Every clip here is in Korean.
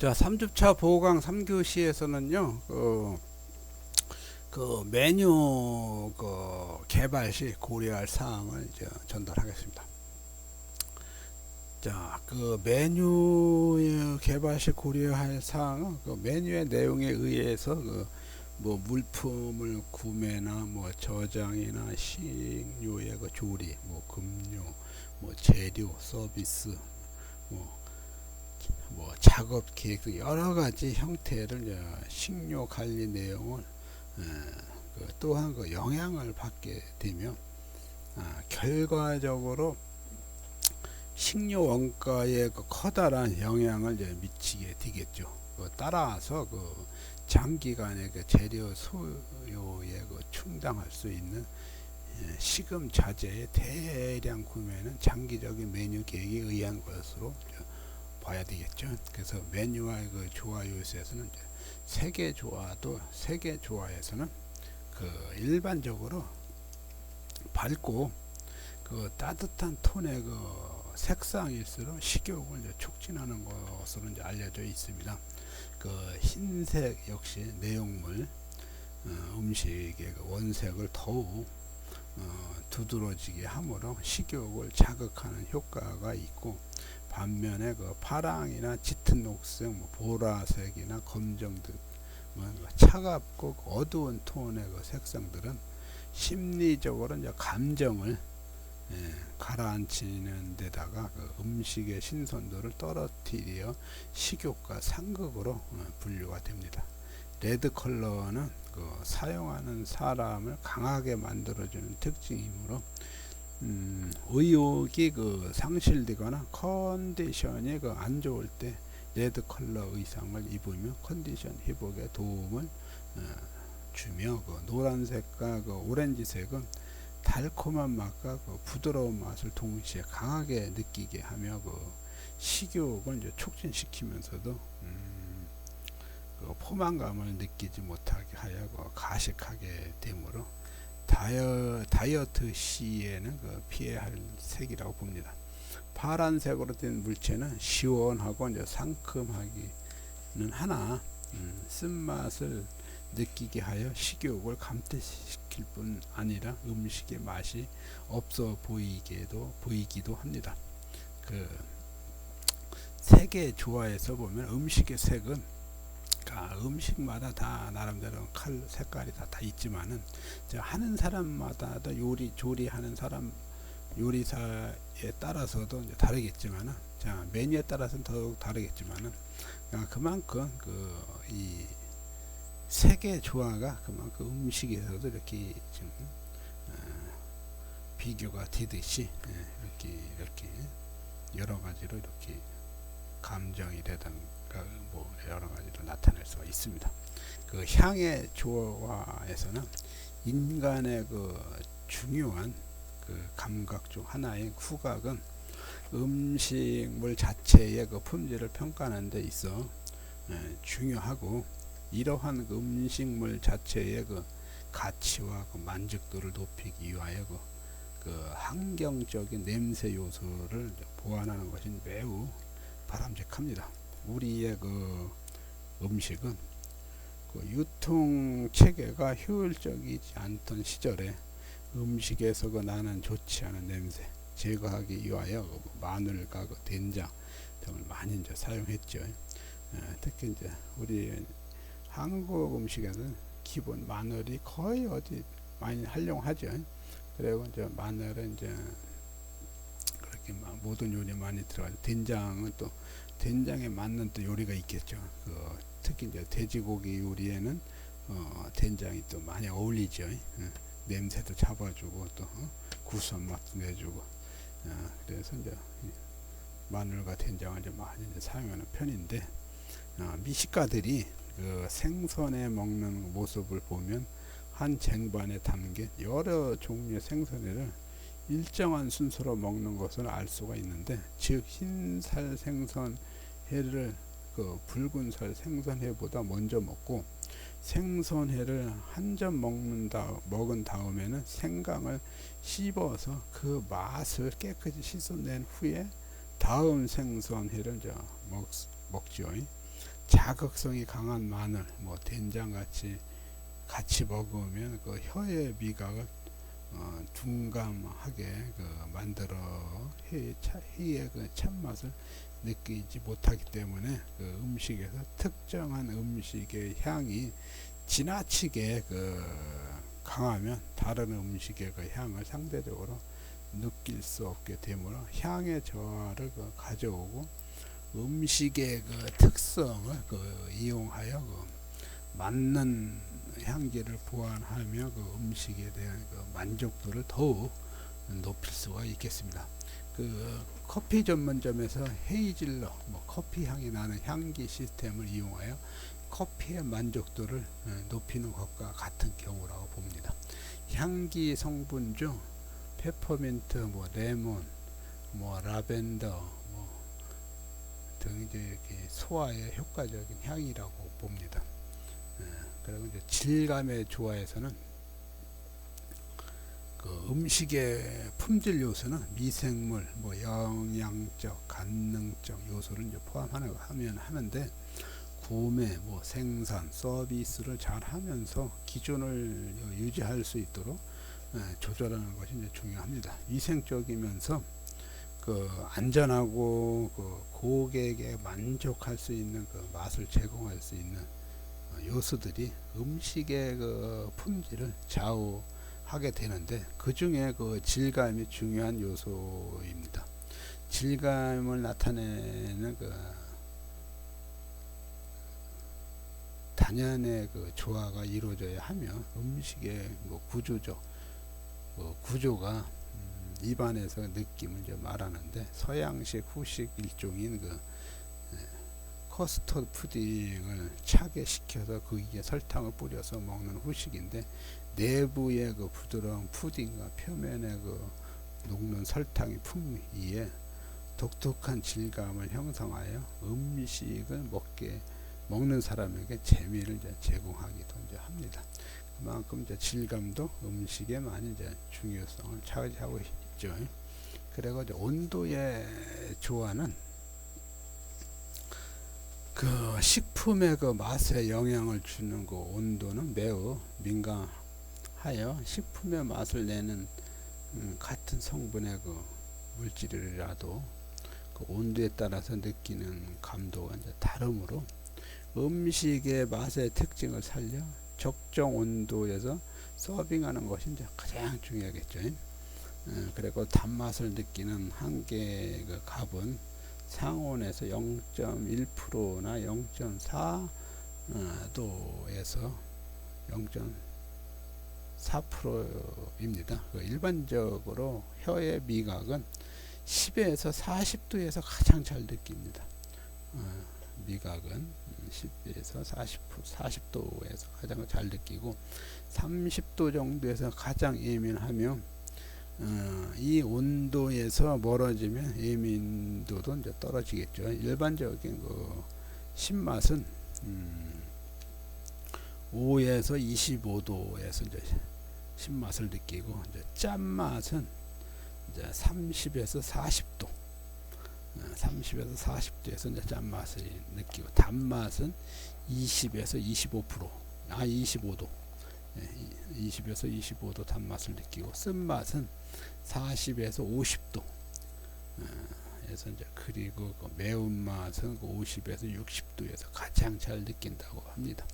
자, 3주차 보강 3교시에서는요, 메뉴 개발 시 고려할 사항을 이제 전달하겠습니다. 자, 메뉴 개발 시 고려할 사항은 메뉴의 내용에 의해서 뭐 물품을 구매나 뭐 저장이나 식료의 조리, 뭐 금료, 뭐 재료, 서비스, 뭐 작업 계획 등 여러 가지 형태를 식료 관리 내용을 또한 영향을 받게 되면 결과적으로 식료 원가에 커다란 영향을 미치게 되겠죠. 따라서 장기간의 재료 소요에 충당할 수 있는 시금 자재의 대량 구매는 장기적인 메뉴 계획에 의한 것으로 봐야 되겠죠. 그래서 메뉴와 조화 요소에서는 세계 조화에서는 일반적으로 밝고 따뜻한 톤의 색상일수록 식욕을 촉진하는 것으로 알려져 있습니다. 흰색 역시 내용물 음식의 원색을 더욱 두드러지게 함으로 식욕을 자극하는 효과가 있고, 반면에 파랑이나 짙은 녹색, 보라색이나 검정 등 차갑고 어두운 톤의 색상들은 심리적으로 감정을 가라앉히는 데다가 음식의 신선도를 떨어뜨려 식욕과 상극으로 분류가 됩니다. 레드 컬러는 사용하는 사람을 강하게 만들어주는 특징이므로 의욕이 상실되거나 컨디션이 안 좋을 때 레드 컬러 의상을 입으며 컨디션 회복에 도움을 주며, 노란색과 오렌지색은 달콤한 맛과 부드러운 맛을 동시에 강하게 느끼게 하며 식욕을 촉진시키면서도 포만감을 느끼지 못하게 하여 가식하게 되므로 다이어트 시에는 피해야 할 색이라고 봅니다. 파란색으로 된 물체는 시원하고 상큼하기는 하나 쓴맛을 느끼게 하여 식욕을 감퇴시킬 뿐 아니라 음식의 맛이 없어 보이기도 합니다. 색의 조화에서 보면 음식의 색은 음식마다 다 나름대로 색깔이 다 있지만은 하는 사람마다 조리하는 사람 요리사에 따라서도 다르겠지만은, 메뉴에 따라서는 더욱 다르겠지만은, 그만큼 이 색의 조화가 그만큼 음식에서도 이렇게 지금 비교가 되듯이 이렇게 여러 가지로 이렇게 감정이라든가 여러 가지로 나타낼 수가 있습니다. 향의 조화에서는 인간의 중요한 감각 중 하나인 후각은 음식물 자체의 품질을 평가하는 데 있어 중요하고, 이러한 음식물 자체의 가치와 만족도를 높이기 위하여 환경적인 냄새 요소를 보완하는 것이 매우 바람직합니다. 우리의 음식은 유통 체계가 효율적이지 않던 시절에 음식에서 나는 좋지 않은 냄새 제거하기 위하여 마늘과 된장 등을 많이 사용했죠. 특히 우리 한국 음식에는 기본 마늘이 거의 어디 많이 활용하죠. 그리고 마늘은 그렇게 모든 요리 많이 들어가죠. 된장은 또 된장에 맞는 또 요리가 있겠죠. 특히 돼지고기 요리에는 된장이 또 많이 어울리죠. 냄새도 잡아주고 또 구수한 맛도 내주고, 그래서 마늘과 된장을 많이 사용하는 편인데, 미식가들이 생선에 먹는 모습을 보면 한 쟁반에 담긴 여러 종류의 생선회를 일정한 순서로 먹는 것을 알 수가 있는데, 즉 흰살 생선회를 붉은살 생선회보다 먼저 먹고, 생선회를 한 점 먹은 다음에는 생강을 씹어서 그 맛을 깨끗이 씻어낸 후에 다음 생선회를 먹지요. 자극성이 강한 마늘, 뭐 된장 같이 먹으면 그 혀의 미각을 둔감하게 만들어 회의 그 참맛을 느끼지 못하기 때문에 그 음식에서 특정한 음식의 향이 지나치게 강하면 다른 음식의 그 향을 상대적으로 느낄 수 없게 되므로 향의 저하를 가져오고 음식의 그 특성을 이용하여 맞는 향기를 보완하며 음식에 대한 만족도를 더욱 높일 수가 있겠습니다. 커피 전문점에서 헤이즐넛, 커피 향이 나는 향기 시스템을 이용하여 커피의 만족도를 높이는 것과 같은 경우라고 봅니다. 향기 성분 중 페퍼민트, 레몬, 라벤더 등 이제 소화에 효과적인 향이라고 봅니다. 그리고 이제 질감의 조화에서는 음식의 품질 요소는 미생물, 영양적, 간능적 요소를 이제 포함하면 하는데 구매, 생산, 서비스를 잘 하면서 기존을 유지할 수 있도록 조절하는 것이 이제 중요합니다. 위생적이면서 안전하고 고객에 만족할 수 있는 맛을 제공할 수 있는 요소들이 음식의 품질을 좌우하게 되는데 그 중에 질감이 중요한 요소입니다. 질감을 나타내는 단연의 조화가 이루어져야 하며 음식의 구조가 입안에서 느낌을 이제 말하는데 서양식 후식 일종인 커스터드 푸딩을 차게 식혀서 거기에 설탕을 뿌려서 먹는 후식인데 내부의 부드러운 푸딩과 표면의 녹는 설탕의 풍미에 독특한 질감을 형성하여 음식을 먹는 사람에게 재미를 이제 제공하기도 이제 합니다. 그만큼 이제 질감도 음식에 많이 이제 중요성을 차지하고 있죠. 그리고 이제 온도의 조화는 식품의 맛에 영향을 주는 온도는 매우 민감하여 식품의 맛을 내는 같은 성분의 물질이라도 온도에 따라서 느끼는 감도가 이제 다르므로 음식의 맛의 특징을 살려 적정 온도에서 서빙하는 것이 이제 가장 중요하겠죠. 그리고 단맛을 느끼는 한계의 값은 상온에서 0.1%나 0.4도에서 0.4%입니다. 일반적으로 혀의 미각은 10에서 40도에서 가장 잘 느낍니다. 미각은 10에서 40도에서 가장 잘 느끼고 30도 정도에서 가장 예민하며 이 온도에서 멀어지면 예민도도 이제 떨어지겠죠. 일반적인 신맛은 5에서 25도에서 이제 신맛을 느끼고 이제 짠맛은 이제 30에서 40도 30에서 40도에서 이제 짠맛을 느끼고 단맛은 20에서 25% 25도 20에서 25도 단맛을 느끼고 쓴맛은 40에서 50도 에서 이제 그리고 매운맛은 50에서 60도에서 가장 잘 느낀다고 합니다.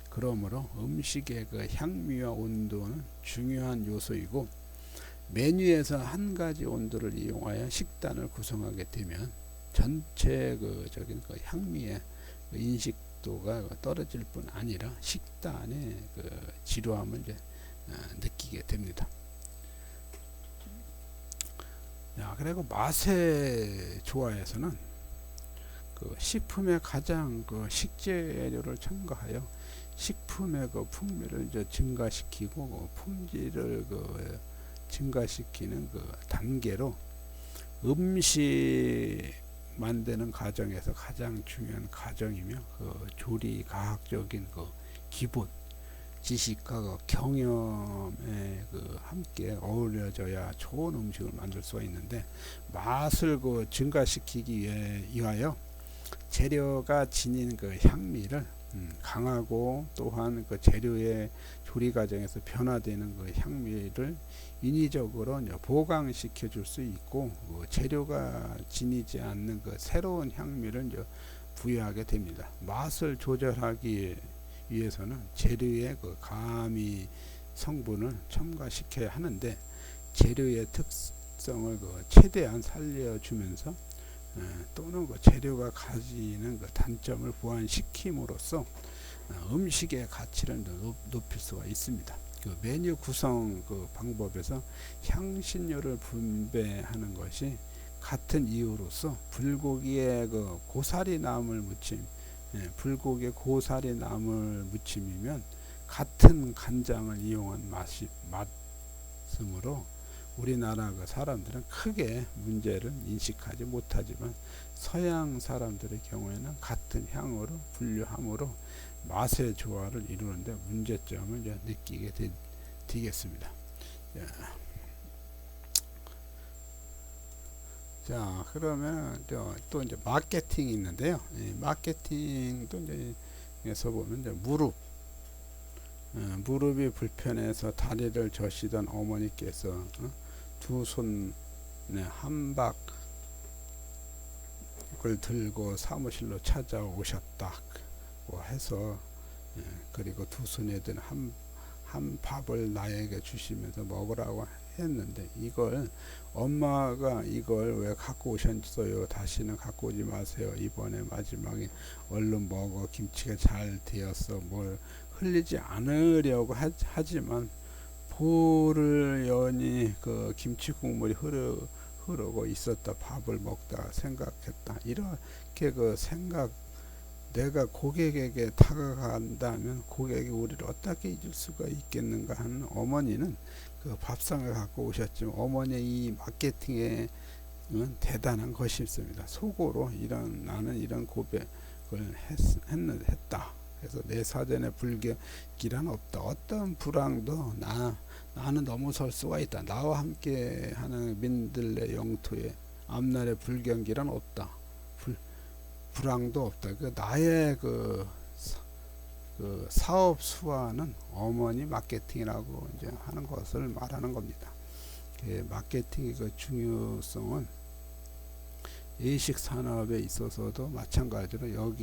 그러므로 음식의 향미와 온도는 중요한 요소이고 메뉴에서 한 가지 온도를 이용하여 식단을 구성하게 되면 전체적인 향미의 인식도가 떨어질 뿐 아니라 식단의 지루함을 이제 느끼게 됩니다. 그리고 맛의 조화에서는 식품의 가장 식재료를 첨가하여 식품의 풍미를 이제 증가시키고 품질을 증가시키는 단계로 음식 만드는 과정에서 가장 중요한 과정이며 조리 과학적인 기본 지식과 경험에 함께 어우러져야 좋은 음식을 만들 수가 있는데 맛을 증가시키기 위하여 재료가 지닌 그 향미를 강하고 또한 그 재료의 조리 과정에서 변화되는 그 향미를 인위적으로 보강시켜 줄 수 있고, 재료가 지니지 않는 그 새로운 향미를 부여하게 됩니다. 맛을 조절하기 위해서는 재료의 그 가미 성분을 첨가시켜야 하는데, 재료의 특성을 최대한 살려주면서 또는 재료가 가지는 그 단점을 보완시킴으로써 음식의 가치를 높일 수가 있습니다. 그 메뉴 구성 그 방법에서 향신료를 분배하는 것이 같은 이유로서 불고기에 그 고사리 나물 무침, 불고기에 고사리 나물 무침이면 같은 간장을 이용한 맛이므로 우리나라 그 사람들은 크게 문제를 인식하지 못하지만, 서양 사람들의 경우에는 같은 향으로 분류함으로 맛의 조화를 이루는데 문제점을 느끼게 되겠습니다. 자, 그러면 또 이제 마케팅이 있는데요. 마케팅도 이제에서 보면 이제 무릎이 불편해서 다리를 저시던 어머니께서 두 손에 한박을 들고 사무실로 찾아오셨다고 해서, 그리고 두 손에 든 한 밥을 나에게 주시면서 먹으라고 했는데, 이걸 엄마가 이걸 왜 갖고 오셨어요? 다시는 갖고 오지 마세요. 이번에 마지막에 얼른 먹어. 김치가 잘 되었어. 뭘 흘리지 않으려고 하지만 볼을 여니 그 김치 국물이 흐르고 있었다. 밥을 먹다 생각했다. 이렇게 그 생각, 내가 고객에게 다가간다면 고객이 우리를 어떻게 잊을 수가 있겠는가 하는 어머니는 그 밥상을 갖고 오셨지만, 어머니의 이 마케팅에 대단한 것이 있습니다. 속으로 나는 이런 고백을 했다. 그래서 내 사전에 불격이란 없다. 어떤 불황도 나는 넘어설 수가 있다. 나와 함께 하는 민들레 영토에 앞날에 불경기란 없다. 불황도 없다. 나의 그 사업 수완은 어머니 마케팅이라고 이제 하는 것을 말하는 겁니다. 마케팅의 그 중요성은 외식 산업에 있어서도 마찬가지로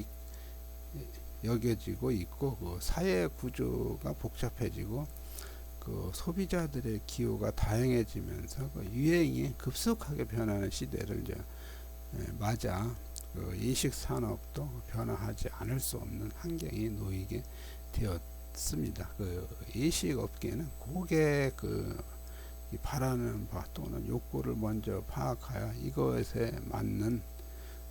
여겨지고 있고, 그 사회 구조가 복잡해지고 그 소비자들의 기호가 다양해지면서 그 유행이 급속하게 변하는 시대를 이제 맞아 그 외식 산업도 변화하지 않을 수 없는 환경이 놓이게 되었습니다. 그 외식 업계는 고객 바라는 바 또는 욕구를 먼저 파악하여 이것에 맞는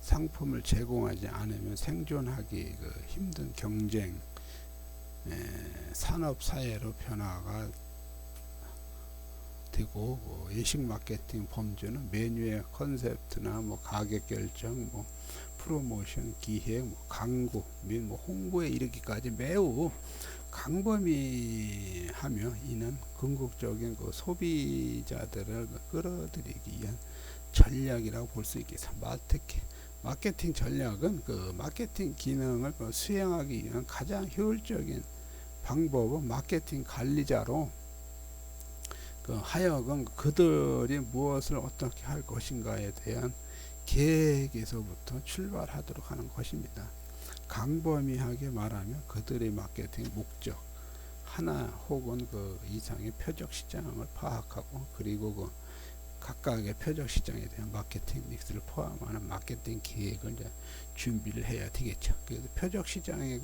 상품을 제공하지 않으면 생존하기 힘든 경쟁 산업 사회로 변화가 되고, 외식 마케팅 범주는 메뉴의 컨셉트나 가격 결정, 프로모션, 기획, 광고 및 홍보에 이르기까지 매우 광범위하며, 이는 궁극적인 소비자들을 끌어들이기 위한 전략이라고 볼 수 있겠습니다. 마케팅 전략은 마케팅 기능을 수행하기 위한 가장 효율적인 방법은 마케팅 관리자로 하여금 그들이 무엇을 어떻게 할 것인가에 대한 계획에서부터 출발하도록 하는 것입니다. 광범위하게 말하면 그들의 마케팅 목적 하나 혹은 이상의 표적 시장을 파악하고, 그리고 각각의 표적 시장에 대한 마케팅 믹스를 포함하는 마케팅 계획을 이제 준비를 해야 되겠죠. 그래서 표적 시장의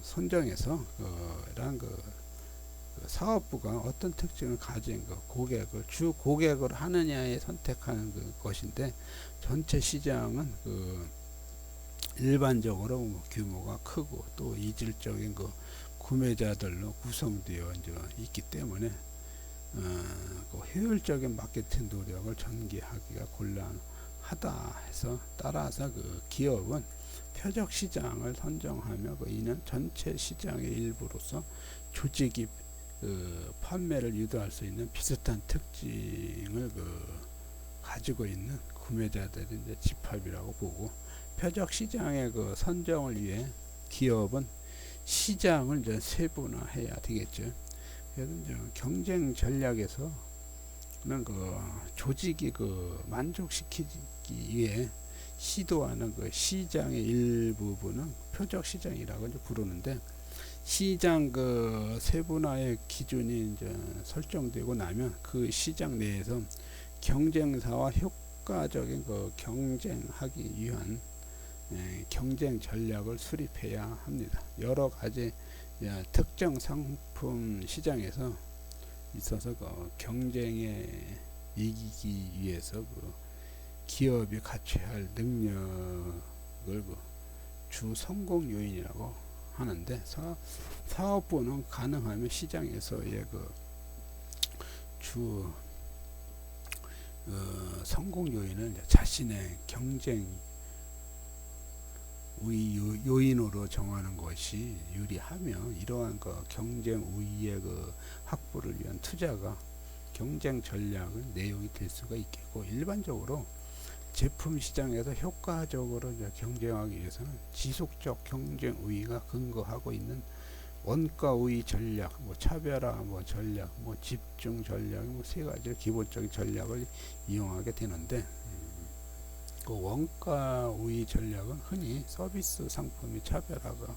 선정에서 사업부가 어떤 특징을 가진 고객을 주 고객을 하느냐에 선택하는 것인데, 전체 시장은 일반적으로 규모가 크고 또 이질적인 구매자들로 구성되어 있기 때문에 효율적인 마케팅 노력을 전개하기가 곤란하다 해서, 따라서 기업은 표적 시장을 선정하며 이는 전체 시장의 일부로서 조직이 판매를 유도할 수 있는 비슷한 특징을 가지고 있는 구매자들이 이제 집합이라고 보고, 표적 시장의 그 선정을 위해 기업은 시장을 이제 세분화해야 되겠죠. 그래서 이제 경쟁 전략에서는 그 조직이 그 만족시키기 위해 시도하는 그 시장의 일부분은 표적 시장이라고 이제 부르는데, 시장 그 세분화의 기준이 이제 설정되고 나면 그 시장 내에서 경쟁사와 효과적인 그 경쟁하기 위한 경쟁 전략을 수립해야 합니다. 여러 가지 특정 상품 시장에서 있어서 그 경쟁에 이기기 위해서 그 기업이 갖춰야 할 능력을 그 주 성공 요인이라고 하는데, 사업부는 가능하면 시장에서의 그 주 성공 요인을 자신의 경쟁 우위 요인으로 정하는 것이 유리하며, 이러한 그 경쟁 우위의 그 확보를 위한 투자가 경쟁 전략의 내용이 될 수가 있겠고, 일반적으로 제품 시장에서 효과적으로 경쟁하기 위해서는 지속적 경쟁 우위가 근거하고 있는 원가 우위 전략, 뭐 차별화 뭐 전략, 뭐 집중 전략, 뭐 세 가지 기본적인 전략을 이용하게 되는데, 그 원가 우위 전략은 흔히 서비스 상품의 차별화가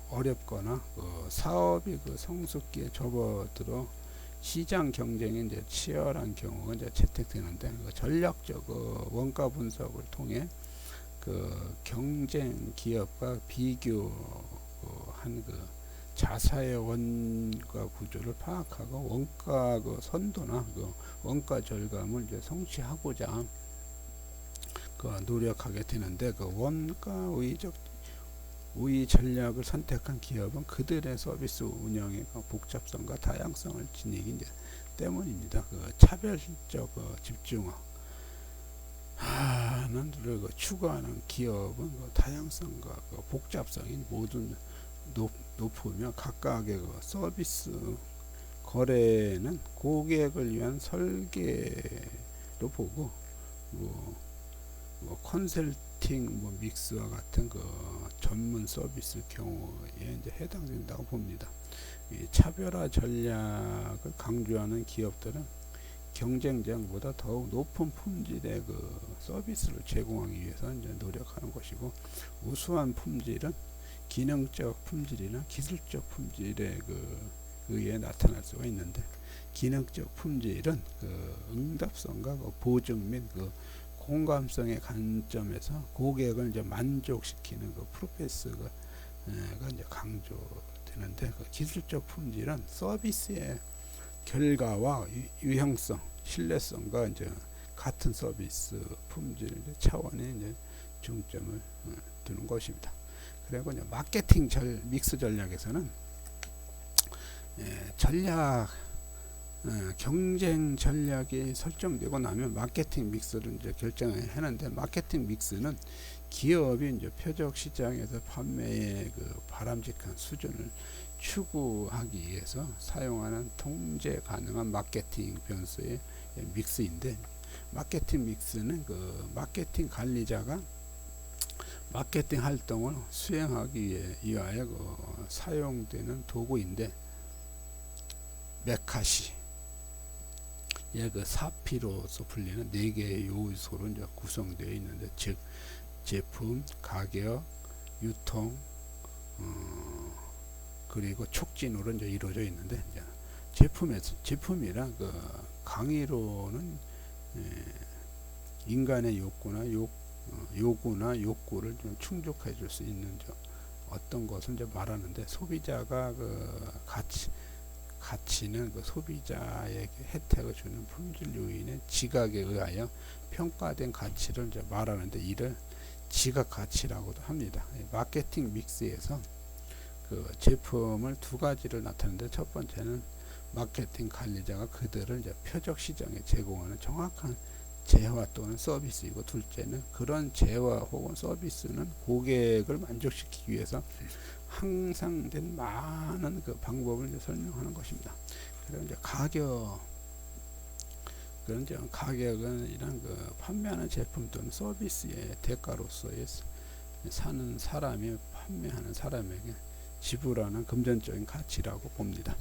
어렵거나 그 사업이 그 성숙기에 접어들어 시장 경쟁이 이제 치열한 경우가 이제 채택되는데, 그 전략적 원가 분석을 통해 그 경쟁 기업과 비교한 그 자사의 원가 구조를 파악하고 원가 그 선도나 그 원가 절감을 이제 성취하고자 그 노력하게 되는데, 그 원가 우위 전략을 선택한 기업은 그들의 서비스 운영의 복잡성과 다양성을 지니기 때문입니다. 그 차별적 집중하는 그 추구하는 기업은 그 다양성과 그 복잡성이 모두 높으며, 각각의 그 서비스 거래는 고객을 위한 설계로 보고, 뭐 컨설팅 믹스와 같은 그 전문 서비스 경우에 이제 해당된다고 봅니다. 이 차별화 전략을 강조하는 기업들은 경쟁자보다 더욱 높은 품질의 그 서비스를 제공하기 위해서 이제 노력하는 것이고, 우수한 품질은 기능적 품질이나 기술적 품질에 의해 나타날 수가 있는데, 기능적 품질은 그 응답성과 그 보증 및 그 공감성의 관점에서 고객을 이제 만족시키는 그 프로세스가 이제 강조되는데, 그 기술적 품질은 서비스의 결과와 유형성, 신뢰성과 이제 같은 서비스 품질 차원의 이제 중점을 두는 것입니다. 그리고 이제 마케팅 믹스 전략에서는 경쟁 전략이 설정되고 나면 마케팅 믹스를 이제 결정하는데, 마케팅 믹스는 기업이 이제 표적 시장에서 판매의 그 바람직한 수준을 추구하기 위해서 사용하는 통제 가능한 마케팅 변수의 믹스인데, 마케팅 믹스는 그 마케팅 관리자가 마케팅 활동을 수행하기 위하여 그 사용되는 도구인데, 메카시 그 사피로서 불리는 4개의 요소로 이제 구성되어 있는데, 즉 제품, 가격, 유통, 그리고 촉진으로 이제 이루어져 있는데, 이제 제품이란 그 강의로는 인간의 요구나 욕구를 좀 충족해 줄 수 있는 어떤 것을 이제 말하는데, 소비자가 그 가치는 그 소비자에게 혜택을 주는 품질 요인의 지각에 의하여 평가된 가치를 이제 말하는데, 이를 지각 가치라고도 합니다. 마케팅 믹스에서 그 제품을 두 가지를 나타내는데, 첫 번째는 마케팅 관리자가 그들을 이제 표적 시장에 제공하는 정확한 재화 또는 서비스이고, 둘째는 그런 재화 혹은 서비스는 고객을 만족시키기 위해서 항상된 많은 그 방법을 이제 설명하는 것입니다. 그리고 이제 가격 그런 가격은 이런 판매하는 제품 또는 서비스의 대가로서의 사는 사람이 판매하는 사람에게 지불하는 금전적인 가치라고 봅니다.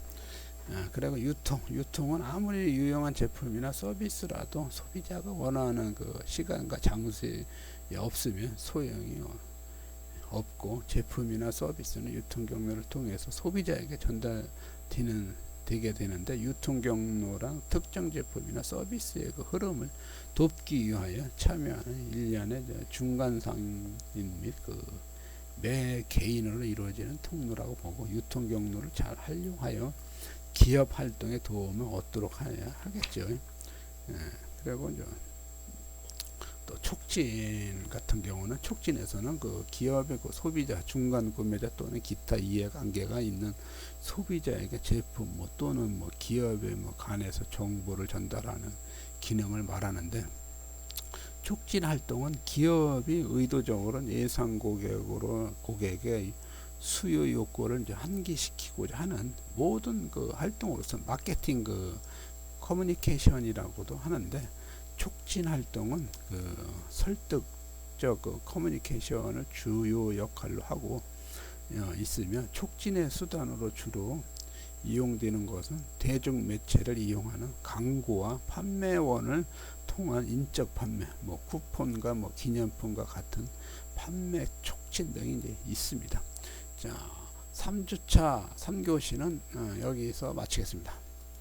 그리고 유통은 아무리 유용한 제품이나 서비스라도 소비자가 원하는 시간과 장소에 없으면 소용이 없고, 제품이나 서비스는 유통 경로를 통해서 소비자에게 되게 되는데, 유통 경로랑 특정 제품이나 서비스의 흐름을 돕기 위하여 참여하는 일련의 중간상인 및 매 개인으로 이루어지는 통로라고 보고, 유통 경로를 잘 활용하여 기업 활동에 도움을 얻도록 하겠죠. 그리고 또 촉진 같은 경우는, 촉진에서는 기업의 소비자, 중간 구매자 또는 기타 이해관계가 있는 소비자에게 제품 또는 기업에 관해서 정보를 전달하는 기능을 말하는데, 촉진 활동은 기업이 의도적으로 예상 고객의 수요 욕구를 환기시키고자 하는 모든 활동으로서 마케팅 커뮤니케이션이라고도 하는데, 촉진 활동은 설득적 커뮤니케이션을 주요 역할로 하고 있으며, 촉진의 수단으로 주로 이용되는 것은 대중 매체를 이용하는 광고와 판매원을 통한 인적 판매, 쿠폰과 기념품과 같은 판매 촉진 등이 있습니다. 자, 3주차 3교시는 여기서 마치겠습니다.